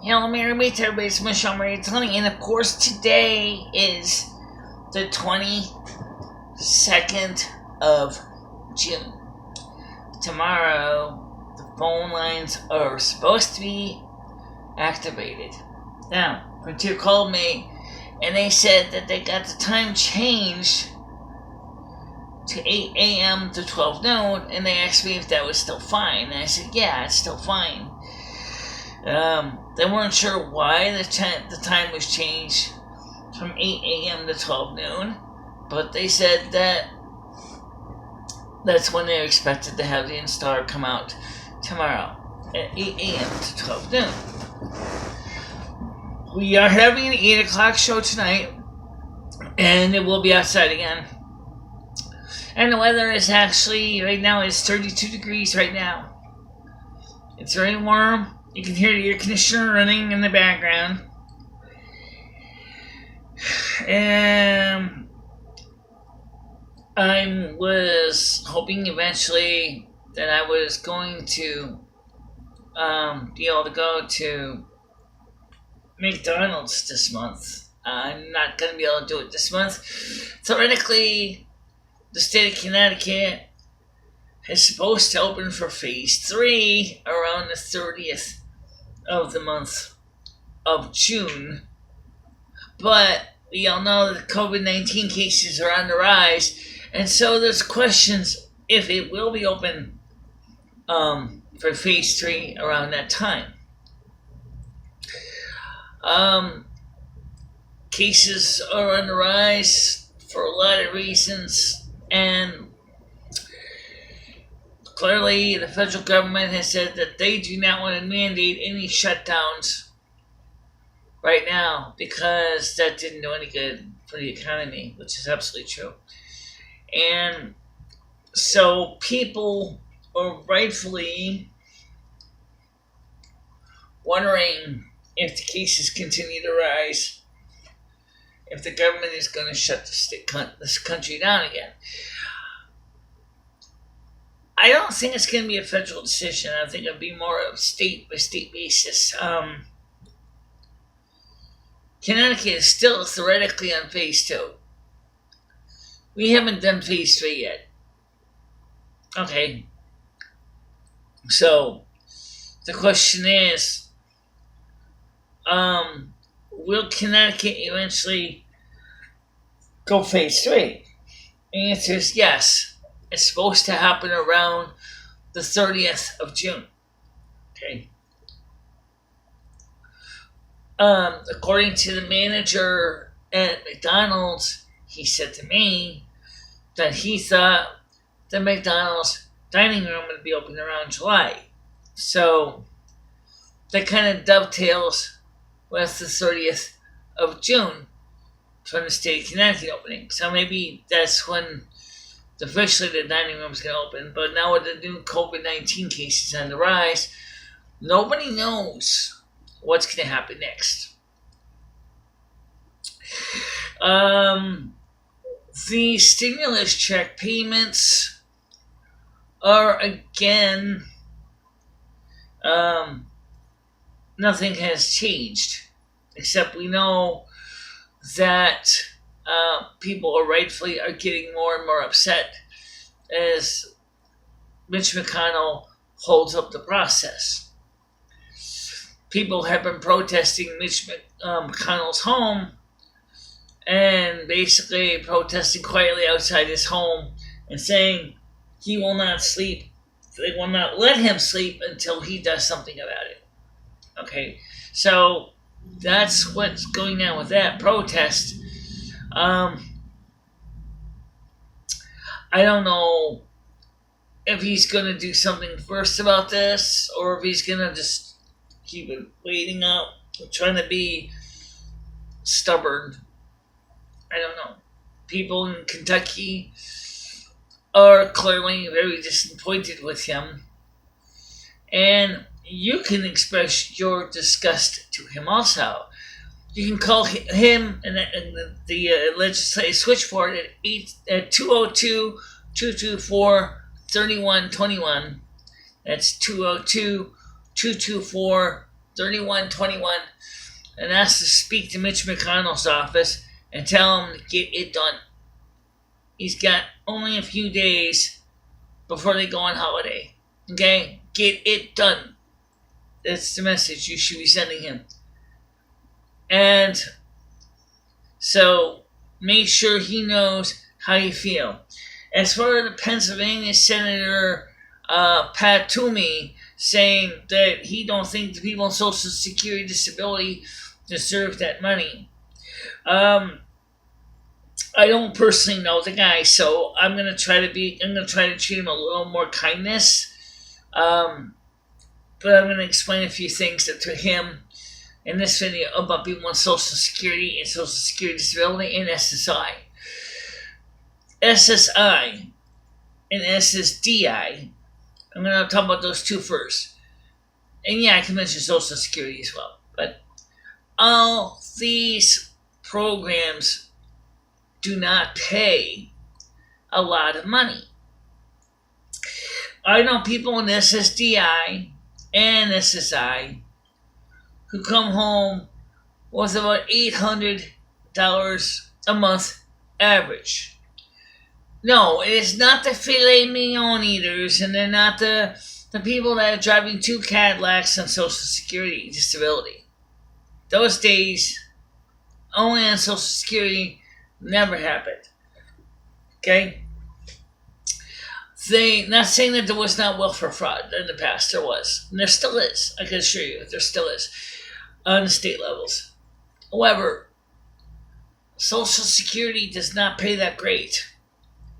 Hello, Mary Meet everybody. It's MicheleMarieDalene, and of course, today is the 22nd of June. Tomorrow, the phone lines are supposed to be activated. Now, Frontier called me, and they said that they got the time changed to 8 a.m. to 12 noon, and they asked me if that was still fine. And I said, yeah, it's still fine. They weren't sure why the time was changed from 8 a.m. to 12 noon, but they said that that's when they're expected to have the installer come out tomorrow at 8 a.m. to 12 noon. We are having an 8 o'clock show tonight, and it will be outside again. And the weather is actually, right now, it's 32 degrees right now. It's very warm. You can hear the air conditioner running in the background. And I was hoping eventually that I was going to be able to go to McDonald's this month. I'm not going to be able to do it this month. Theoretically, the state of Connecticut is supposed to open for phase 3 around the 30th of the month of June, but we all know that COVID-19 cases are on the rise, and so there's questions if it will be open for phase 3 around that time. Cases are on the rise for a lot of reasons, and clearly, the federal government has said that they do not want to mandate any shutdowns right now because that didn't do any good for the economy, which is absolutely true. And so people are rightfully wondering if the cases continue to rise, if the government is going to shut this country down again. I don't think it's going to be a federal decision. I think it'll be more of state-by-state basis. Connecticut is still theoretically on phase 2. We haven't done phase 3 yet. Okay. So, the question is, will Connecticut eventually go phase 3? The answer is yes. It's supposed to happen around the 30th of June. Okay. According to the manager at McDonald's, he said to me that he thought the McDonald's dining room would be open around July. So that kind of dovetails with the 30th of June from the state of Connecticut opening. So maybe that's when officially the dining room is going to open, but now with the new COVID-19 cases on the rise, nobody knows what's going to happen next. The stimulus check payments are again, nothing has changed, except we know that people are rightfully getting more and more upset as Mitch McConnell holds up the process. People have been protesting Mitch McConnell's home and basically protesting quietly outside his home and saying he will not sleep. They will not let him sleep until he does something about it. Okay, so that's what's going on with that protest. I don't know if he's going to do something first about this or if he's going to just keep it waiting up, trying to be stubborn. I don't know. People in Kentucky are clearly very disappointed with him, and you can express your disgust to him also. You can call him and the legislative switchboard at 202-224-3121. That's 202-224-3121. 3121 and ask to speak to Mitch McConnell's office and tell him to get it done. He's got only a few days before they go on holiday. Okay? Get it done. That's the message you should be sending him. And so make sure he knows how you feel. As for the Pennsylvania Senator Pat Toomey saying that he don't think the people on Social Security Disability deserve that money. I don't personally know the guy, so I'm gonna try to treat him a little more kindness. But I'm gonna explain a few things to him in this video about people on Social Security and Social Security Disability and SSI. SSI and SSDI. I'm gonna talk about those two first. And yeah, I can mention Social Security as well. But all these programs do not pay a lot of money. I know people in SSDI and SSI who come home with about $800 a month average. No, it is not the filet mignon eaters, and they're not the people that are driving 2 Cadillacs on Social Security Disability. Those days, only on Social Security, never happened. Okay? Not saying that there was not welfare fraud in the past. There was. And there still is. I can assure you, there still is. On the state levels. However, Social Security does not pay that great.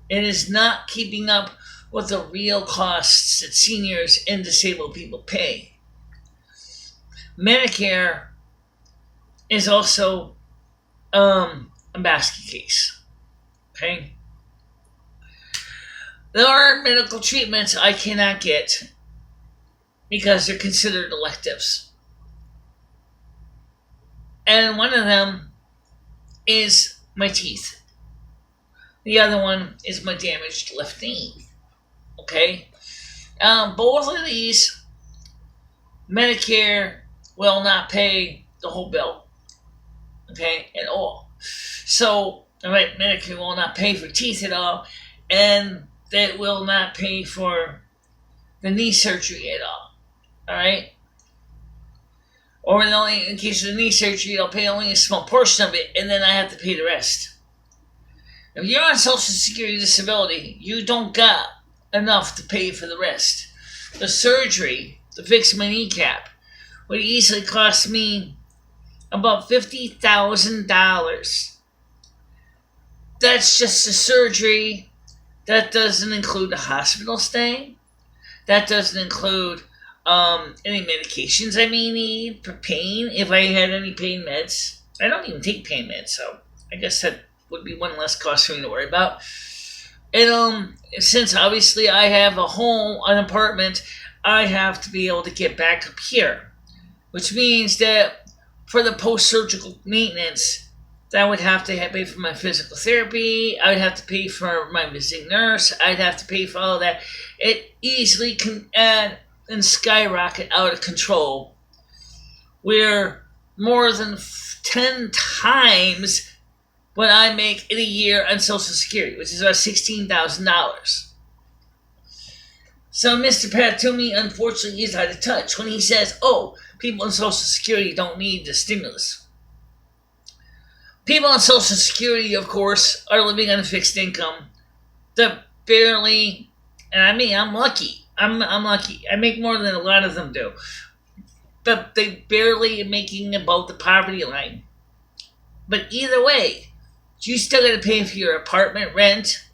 It is not keeping up with the real costs that seniors and disabled people pay. Medicare is also a basket case. Okay? There are medical treatments I cannot get because they're considered electives. And one of them is my teeth. The other one is my damaged left knee. Okay? Both of these, Medicare will not pay the whole bill. Okay? At all. So, alright, Medicare will not pay for teeth at all, and that will not pay for the knee surgery at all. Alright? Or in case of the knee surgery, they'll pay only a small portion of it, and then I have to pay the rest. If you're on Social Security Disability, you don't got enough to pay for the rest. The surgery to fix my kneecap would easily cost me about $50,000. That's just the surgery. That doesn't include the hospital stay. That doesn't include any medications I may need for pain, if I had any pain meds. I don't even take pain meds, so I guess that would be one less cost for me to worry about. And since obviously I have a home, an apartment, I have to be able to get back up here. Which means that for the post-surgical maintenance, that I would have to pay for my physical therapy, I would have to pay for my visiting nurse, I'd have to pay for all of that. It easily can add and skyrocket out of control. We're more than 10 times what I make in a year on Social Security, which is about $16,000. So Mr. Pat Toomey, unfortunately, is out of touch when he says, oh, people on Social Security don't need the stimulus. People on Social Security, of course, are living on a fixed income that barely, and I mean, I'm lucky. I'm lucky. I make more than a lot of them do. But they barely are making above the poverty line. But either way, you still got to pay for your apartment rent.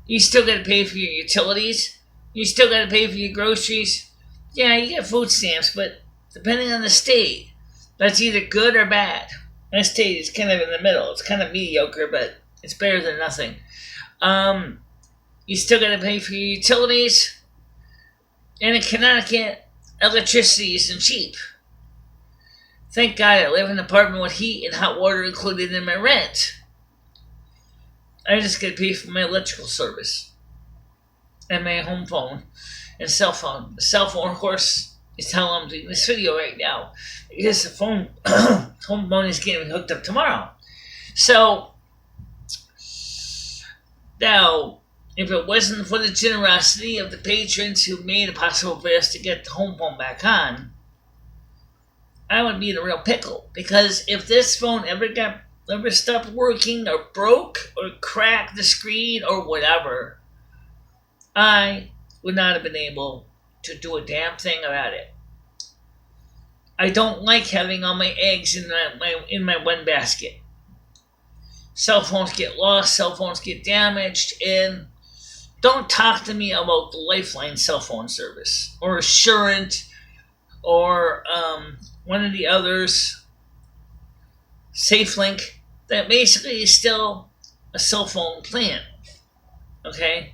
You still got to pay for your utilities. You still got to pay for your groceries. Yeah, you get food stamps, but depending on the state, that's either good or bad. My state is kind of in the middle. It's kind of mediocre, but it's better than nothing. You still got to pay for your utilities. And in Connecticut, electricity isn't cheap. Thank God I live in an apartment with heat and hot water included in my rent. I just get paid for my electrical service. And my home phone and cell phone. The cell phone, of course, is how I'm doing this video right now. Because the phone is getting hooked up tomorrow. So now, if it wasn't for the generosity of the patrons who made it possible for us to get the home phone back on, I would be in a real pickle. Because if this phone ever stopped working or broke or cracked the screen or whatever, I would not have been able to do a damn thing about it. I don't like having all my eggs in my one basket. Cell phones get lost, cell phones get damaged, and don't talk to me about the Lifeline cell phone service or Assurant or one of the others, SafeLink, that basically is still a cell phone plan. Okay?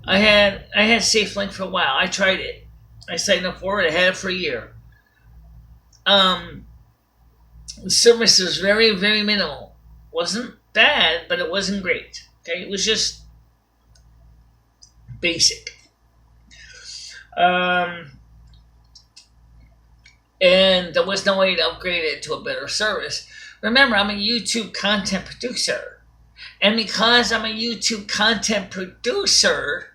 I had SafeLink for a while. I tried it. I signed up for it. I had it for a year. The service was very, very minimal. Wasn't bad, but it wasn't great. Okay, it was just basic. And there was no way to upgrade it to a better service. Remember, I'm a YouTube content producer. And because I'm a YouTube content producer,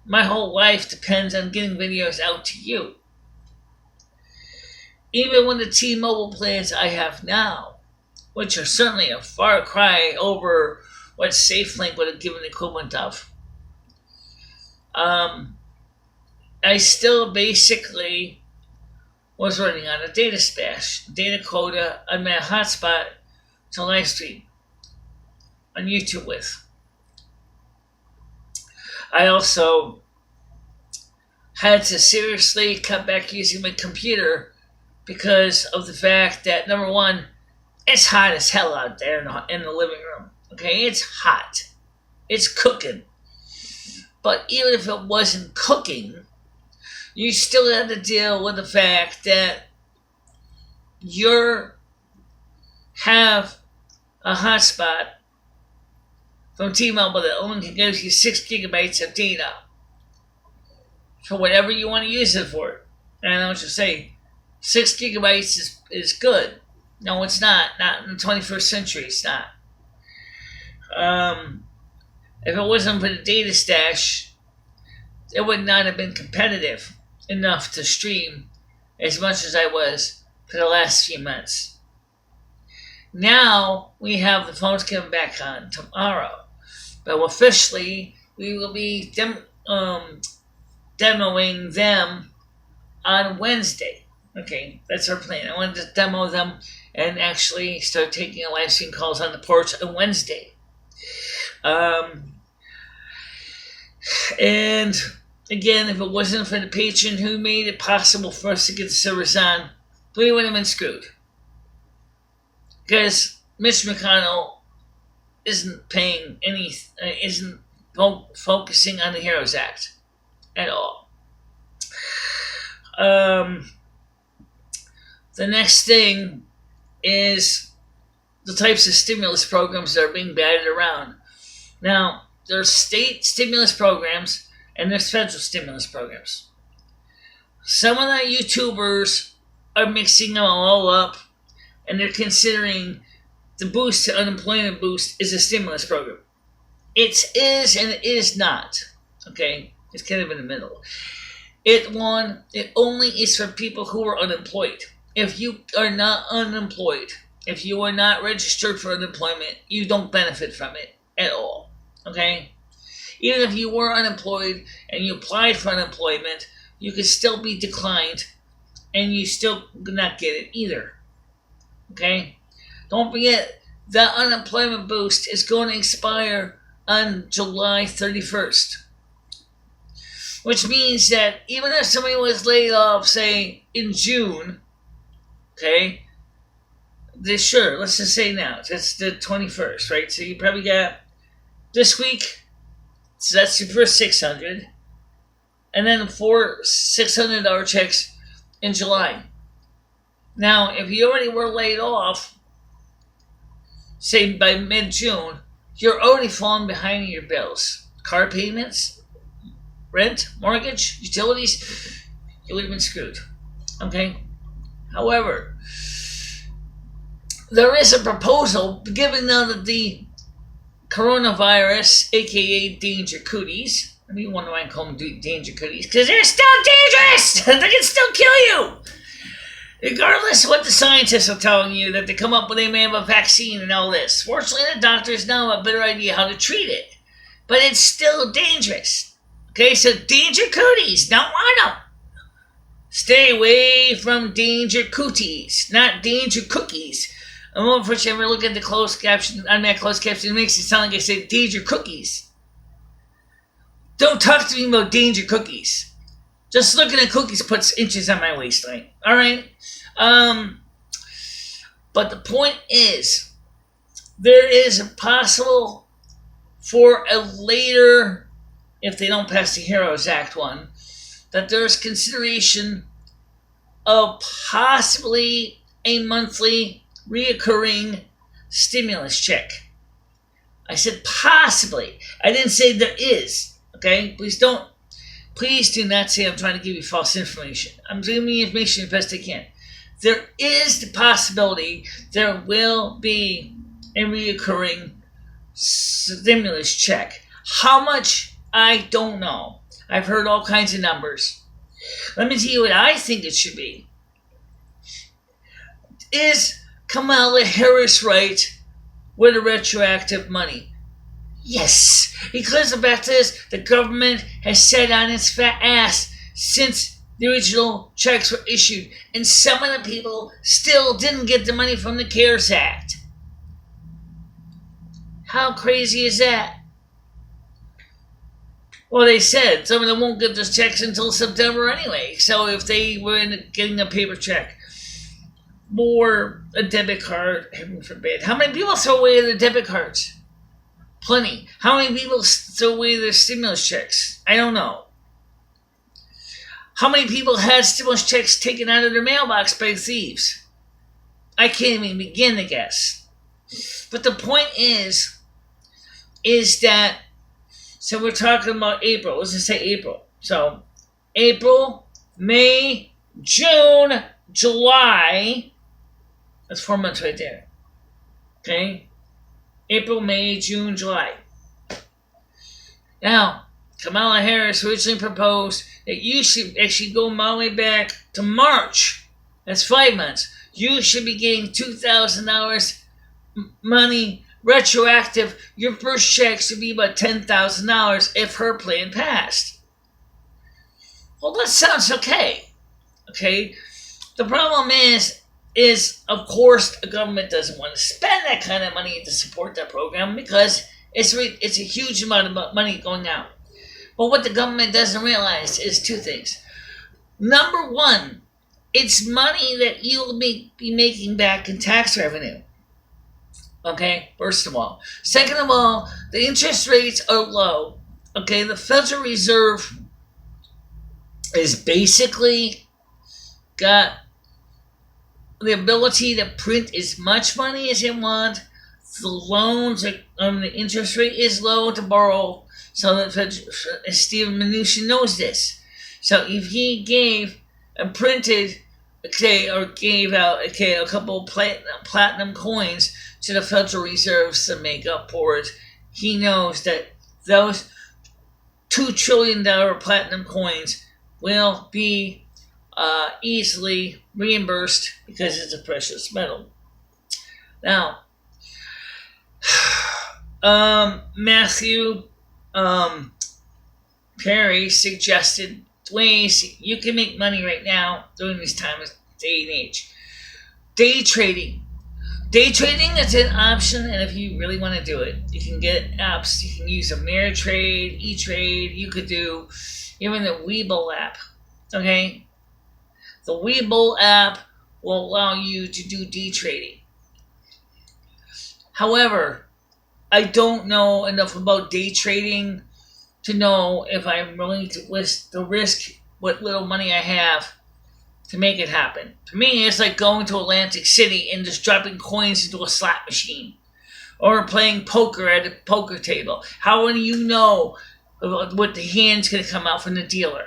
my whole life depends on getting videos out to you. Even with the T-Mobile plans I have now, which are certainly a far cry over what SafeLink would have given the equivalent of, I still basically was running on a data quota on my hotspot to live stream on YouTube with. I also had to seriously cut back using my computer because of the fact that, number one, it's hot as hell out there in the living room. Okay, it's hot. It's cooking. But even if it wasn't cooking, you still had to deal with the fact that you have a hotspot from T-Mobile that only gives you 6 gigabytes of data for whatever you want to use it for. And I'll just say, 6 gigabytes is good. No, it's not. Not in the 21st century, it's not. If it wasn't for the data stash, it would not have been competitive enough to stream as much as I was for the last few months. Now, we have the phones coming back on tomorrow. But officially, we will be demoing them on Wednesday. Okay, that's our plan. I wanted to demo them and actually start taking live stream calls on the porch on Wednesday. And again, if it wasn't for the patron who made it possible for us to get the service on, we would have been screwed. Because Mitch McConnell isn't focusing on the HEROES Act at all. The next thing is the types of stimulus programs that are being batted around. Now, there's state stimulus programs and there's federal stimulus programs. Some of the YouTubers are mixing them all up and they're considering the boost to unemployment boost is a stimulus program. It is and it is not. Okay? It's kind of in the middle. It only is for people who are unemployed. If you are not unemployed, if you are not registered for unemployment, you don't benefit from it at all. Okay? Even if you were unemployed and you applied for unemployment, you could still be declined and you still not get it either. Okay? Don't forget, that unemployment boost is going to expire on July 31st. Which means that even if somebody was laid off, say, in June, okay, let's just say now, it's the 21st, right? So you probably got this week, so that's your first 600, and then 4 $600 checks in July. Now, if you already were laid off, say by mid-June, you're already falling behind in your bills. Car payments, rent, mortgage, utilities, you would have been screwed. Okay? However, there is a proposal, given now that the coronavirus, aka danger cooties, I mean, you wonder why I call them danger cooties, because they're still dangerous! They can still kill you! Regardless of what the scientists are telling you, that they come up with they may have a vaccine and all this. Fortunately, the doctors now have a better idea how to treat it. But it's still dangerous. Okay, so danger cooties, don't want them. Stay away from danger cooties, not danger cookies. And unfortunately, if you ever look at the closed caption, it makes it sound like I said danger cookies. Don't talk to me about danger cookies. Just looking at cookies puts inches on my waistline. All right? But the point is, there is a possible for a later, if they don't pass the HEROES Act one, that there's consideration of possibly a monthly reoccurring stimulus check. I said possibly. I didn't say there is. Okay? Please do not say I'm trying to give you false information. I'm giving you information as best I can. There is the possibility there will be a reoccurring stimulus check. How much? I don't know. I've heard all kinds of numbers. Let me tell you what I think it should be. Is Kamala Harris right with the retroactive money? Yes, because the fact is, the government has sat on its fat ass since the original checks were issued, and some of the people still didn't get the money from the CARES Act. How crazy is that? Well, they said some of them won't get those checks until September anyway, so if they were getting a paper check or a debit card, heaven forbid. How many people throw away their debit cards? Plenty. How many people throw away their stimulus checks? I don't know. How many people had stimulus checks taken out of their mailbox by thieves? I can't even begin to guess. But the point is that, so we're talking about April. Let's just say April. So, April, May, June, July. That's 4 months right there. Okay? April, May, June, July. Now, Kamala Harris originally proposed that you should actually go all the way back to March. That's 5 months. You should be getting $2,000 money retroactive. Your first check should be about $10,000 if her plan passed. Well, that sounds okay. Okay? The problem is of course the government doesn't want to spend that kind of money to support that program because it's a huge amount of money going out. But what the government doesn't realize is two things. Number one, it's money that you'll be making back in tax revenue. Okay, first of all. Second of all, the interest rates are low. Okay, the Federal Reserve is basically got the ability to print as much money as they want. The loans, the interest rate is low to borrow. So that Stephen Mnuchin knows this. So if he gave and printed, or gave out, a couple platinum coins to the Federal Reserve to make up for it, he knows that those $2 trillion platinum coins will be easily reimbursed because it's a precious metal. Now, Matthew Perry suggested ways you can make money right now during this time of day and age. Day trading. Day trading is an option, and if you really want to do it, you can get apps. You can use Ameritrade, E-Trade. You could do even the Webull app. Okay? The Webull app will allow you to do day trading. However, I don't know enough about day trading to know if I'm willing to risk what little money I have to make it happen. To me, it's like going to Atlantic City and just dropping coins into a slot machine. Or playing poker at a poker table. How do you know what the hand's going to come out from the dealer?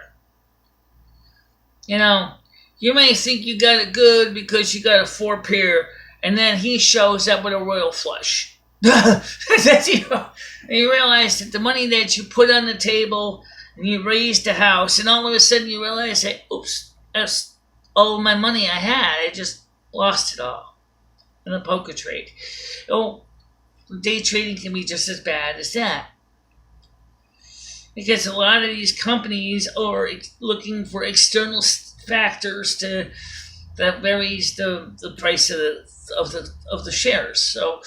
You know, you may think you got it good because you got a 4-pair, and then he shows up with a royal flush. That's, and you realize that the money that you put on the table and you raised the house, and all of a sudden you realize that, oops, that's all my money I had. I just lost it all in a poker trade. Oh, day trading can be just as bad as that. Because a lot of these companies are looking for external factors that varies the price of the shares. So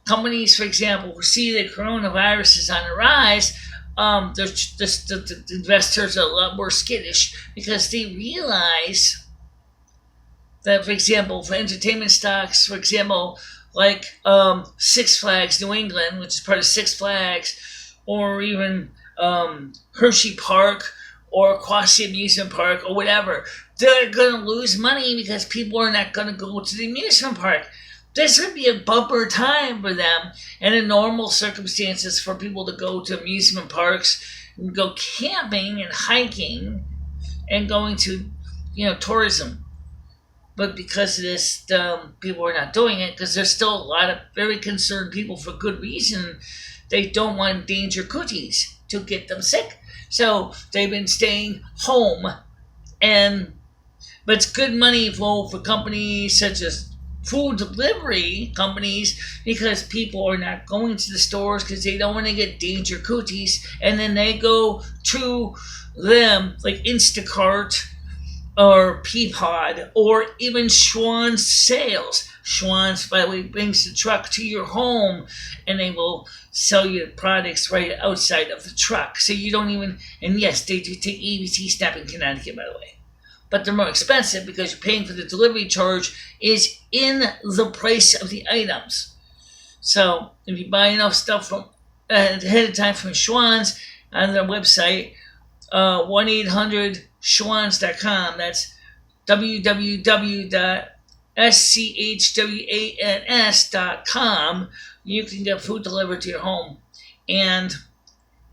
companies, for example, who see that coronavirus is on the rise, the investors are a lot more skittish because they realize that, for example, for entertainment stocks, for example, like Six Flags New England, which is part of Six Flags, or even Hershey Park or Quasi Amusement Park or whatever, they're going to lose money because people are not going to go to the amusement park. This would be a bumper time for them, and in normal circumstances for people to go to amusement parks and go camping and hiking and going to, tourism. But because of this, people are not doing it because there's still a lot of very concerned people for good reason. They don't want to endanger cooties to get them sick. So they've been staying home. But it's good money for companies such as food delivery companies because people are not going to the stores because they don't want to get danger cooties. And then they go to them like Instacart or Peapod, or even Schwann's sales. Schwann's, by the way, brings the truck to your home, and they will sell you the products right outside of the truck. So you don't even, and yes, they do take EBT SNAP in Connecticut, by the way. But they're more expensive because you're paying for the delivery charge is in the price of the items. So if you buy enough stuff from ahead of time from Schwann's on their website, 1-800-Schwans.com. That's www.schwans.com. You can get food delivered to your home, and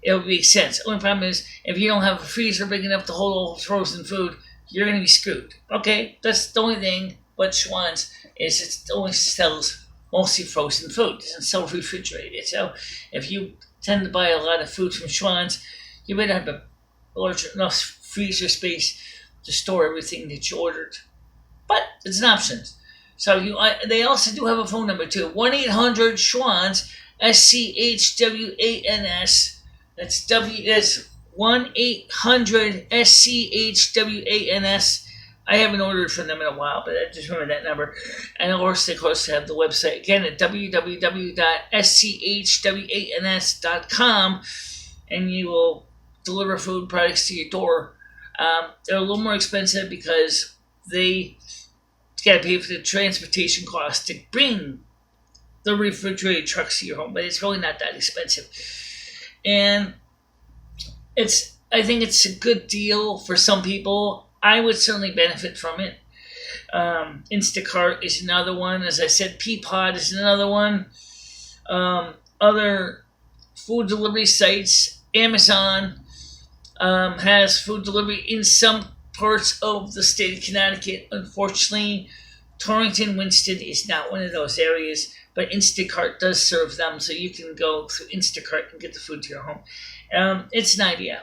it'll make sense. The only problem is if you don't have a freezer big enough to hold all frozen food, you're going to be screwed. Okay, that's the only thing. But Schwann's is it only sells mostly frozen food. It doesn't sell refrigerated. So if you tend to buy a lot of food from Schwann's, you better have a large enough freezer space to store everything that you ordered. But it's an option. So they also do have a phone number too. 1-800-SCHWANS, SCHWANS. That's 1-800-SCHWANS. I haven't ordered from them in a while, but I just remember that number. And of course, they have the website again at www.schwans.com, and you will deliver food products to your door. They're a little more expensive because they got to pay for the transportation costs to bring the refrigerated trucks to your home, but it's really not that expensive. And I think it's a good deal for some people. I would certainly benefit from it. Instacart is another one. As I said, Peapod is another one. Other food delivery sites, Amazon has food delivery in some parts of the state of Connecticut. Unfortunately, Torrington, Winston is not one of those areas, but Instacart does serve them, so you can go through Instacart and get the food to your home. It's an idea.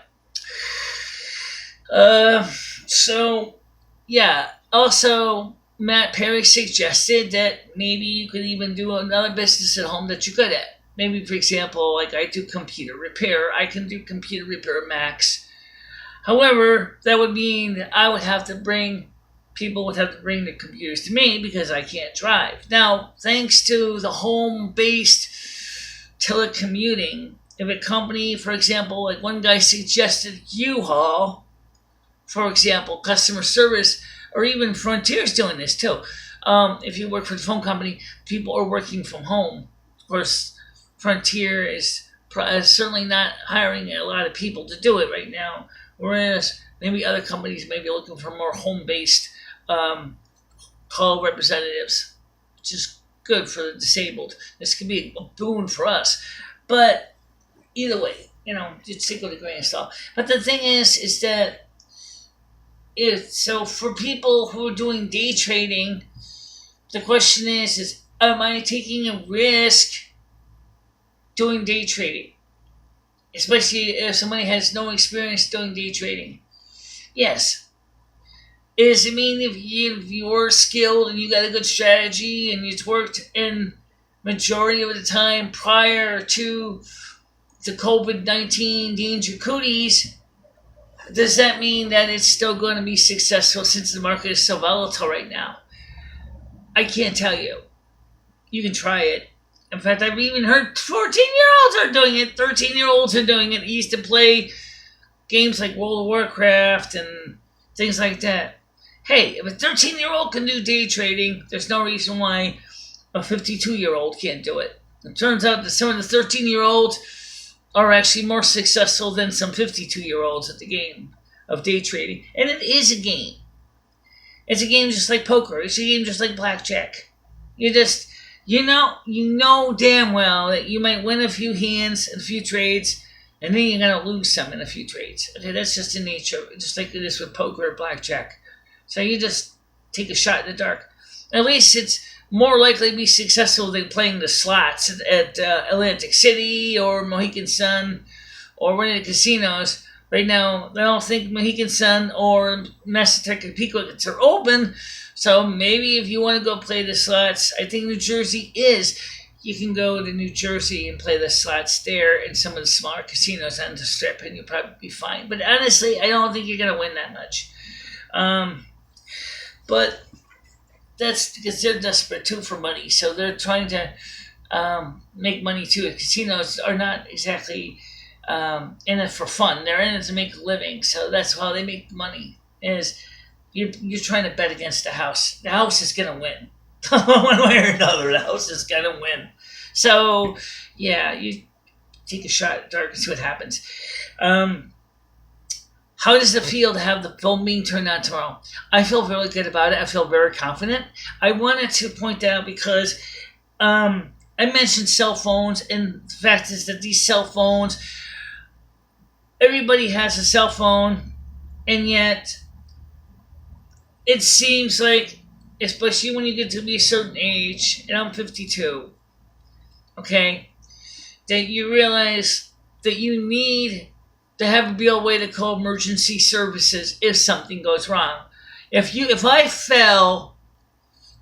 So, yeah. Also, Matt Perry suggested that maybe you could even do another business at home that you're good at. Maybe, for example, like I do computer repair. I can do computer repair max. However, that would mean that people would have to bring the computers to me because I can't drive. Now, thanks to the home-based telecommuting, if a company, for example, like one guy suggested U-Haul, for example, customer service, or even Frontier's doing this too. If you work for the phone company, people are working from home. Of course, Frontier is certainly not hiring a lot of people to do it right now, whereas maybe other companies may be looking for more home-based call representatives, which is good for the disabled. This could be a boon for us. But either way, just take it with a grain of salt. But the thing is that So for people who are doing day trading, the question is am I taking a risk doing day trading? Especially if somebody has no experience doing day trading. Yes. Does it mean if you're skilled and you got a good strategy and it's worked in majority of the time prior to the COVID-19 danger cooties, does that mean that it's still going to be successful since the market is so volatile right now? I can't tell you. You can try it. In fact, I've even heard 14-year-olds are doing it. 13-year-olds are doing it. He used to play games like World of Warcraft and things like that. Hey, if a 13-year-old can do day trading, there's no reason why a 52-year-old can't do it. It turns out that some of the 13-year-olds are actually more successful than some 52-year-olds at the game of day trading. And it is a game. It's a game just like poker. It's a game just like blackjack. You know damn well that you might win a few hands and a few trades, and then you're going to lose some in a few trades. Okay, that's just the nature, just like it is with poker or blackjack. So you just take a shot in the dark. At least it's more likely to be successful than playing the slots at Atlantic City or Mohegan Sun or one of the casinos. Right now, I don't think Mohegan Sun or Massachusetts and Pequot are open. So maybe if you want to go play the slots, I think New Jersey is. You can go to New Jersey and play the slots there in some of the smaller casinos on the Strip, and you'll probably be fine. But honestly, I don't think you're going to win that much. But that's because they're desperate too for money. So they're trying to make money too. Casinos are not exactly in it for fun. They're in it to make a living. So that's how they make money. Is you're trying to bet against the house. The house is going to win. One way or another, the house is going to win. So, yeah, you take a shot at the dark and see what happens. How does it feel to have the film being turned on tomorrow? I feel really good about it. I feel very confident. I wanted to point that out because I mentioned cell phones, and the fact is that these cell phones, everybody has a cell phone, and yet it seems like, especially when you get to be a certain age, and I'm 52, okay, that you realize that you need to have a real way to call emergency services if something goes wrong. If I fell,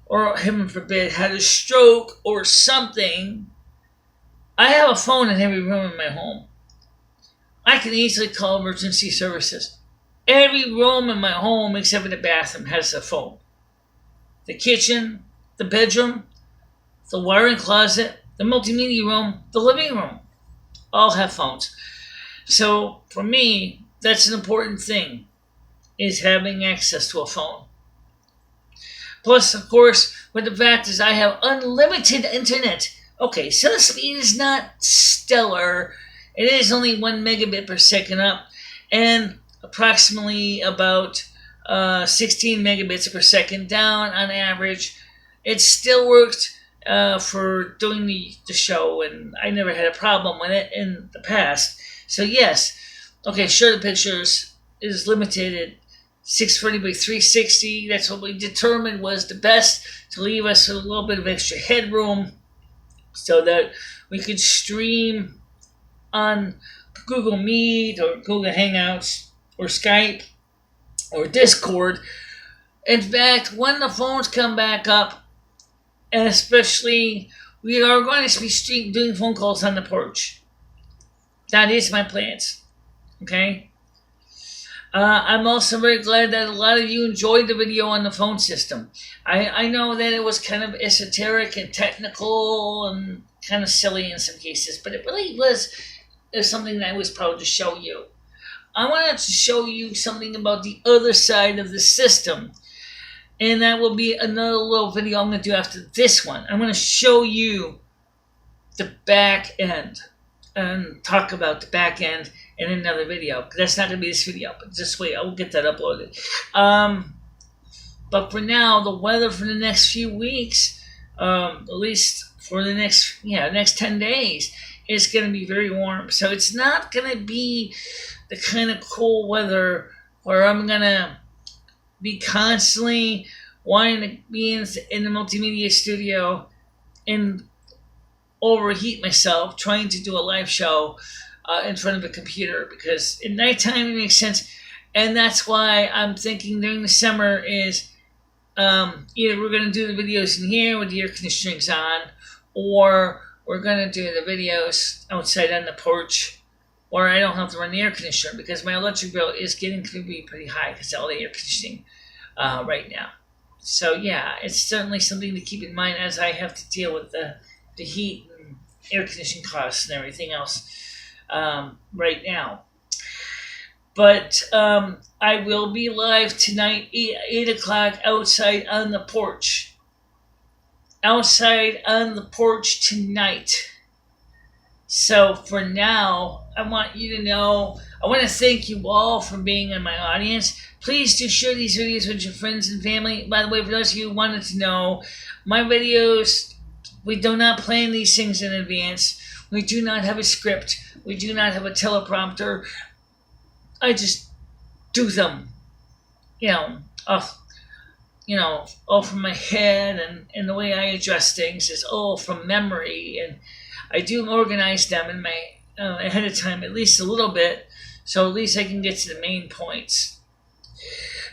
or heaven forbid, had a stroke or something, I have a phone in every room in my home. I can easily call emergency services. Every room in my home, except for the bathroom, has a phone. The kitchen, the bedroom, the wiring closet, the multimedia room, the living room, all have phones. So for me, that's an important thing, is having access to a phone. Plus, of course, with the fact is I have unlimited internet. Okay, so the speed is not stellar. It is only 1 megabit per second up, and approximately about 16 megabits per second down on average. It still worked for doing the show, and I never had a problem with it in the past. So yes, okay, sure, the pictures is limited at 640 by 360. That's what we determined was the best to leave us a little bit of extra headroom so that we could stream on Google Meet or Google Hangouts or Skype or Discord. In fact, when the phones come back up, and especially we are going to be doing phone calls on the porch. That is my plans. Okay? I'm also very glad that a lot of you enjoyed the video on the phone system. I know that it was kind of esoteric and technical and kind of silly in some cases, but it really was something that I was proud to show you. I wanted to show you something about the other side of the system. And that will be another little video I'm going to do after this one. I'm going to show you the back end and talk about the back end in another video. That's not going to be this video, but just wait. I will get that uploaded. But for now, the weather for the next few weeks, at least for the next 10 days, is going to be very warm. So it's not going to be the kind of cool weather where I'm going to be constantly wanting to be in the multimedia studio and overheat myself trying to do a live show in front of a computer, because at nighttime it makes sense. And that's why I'm thinking during the summer is either we're going to do the videos in here with the air conditioning's on, or we're going to do the videos outside on the porch, or I don't have to run the air conditioner because my electric bill is getting to be pretty high because of all the air conditioning right now. So yeah, it's certainly something to keep in mind as I have to deal with the heat and air conditioning costs and everything else right now. But I will be live tonight, 8 o'clock, outside on the porch. Outside on the porch tonight. So for now, I want you to know, I want to thank you all for being in my audience. Please do share these videos with your friends and family. By the way, for those of you who wanted to know, my videos, we do not plan these things in advance. We do not have a script. We do not have a teleprompter. I just do them, off from my head, and the way I address things is all from memory, and I do organize them in my ahead of time, at least a little bit, so at least I can get to the main points.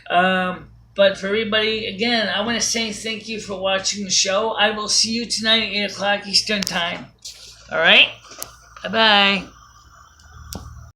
But for everybody, again, I want to say thank you for watching the show. I will see you tonight at 8 o'clock Eastern Time. All right? Bye-bye.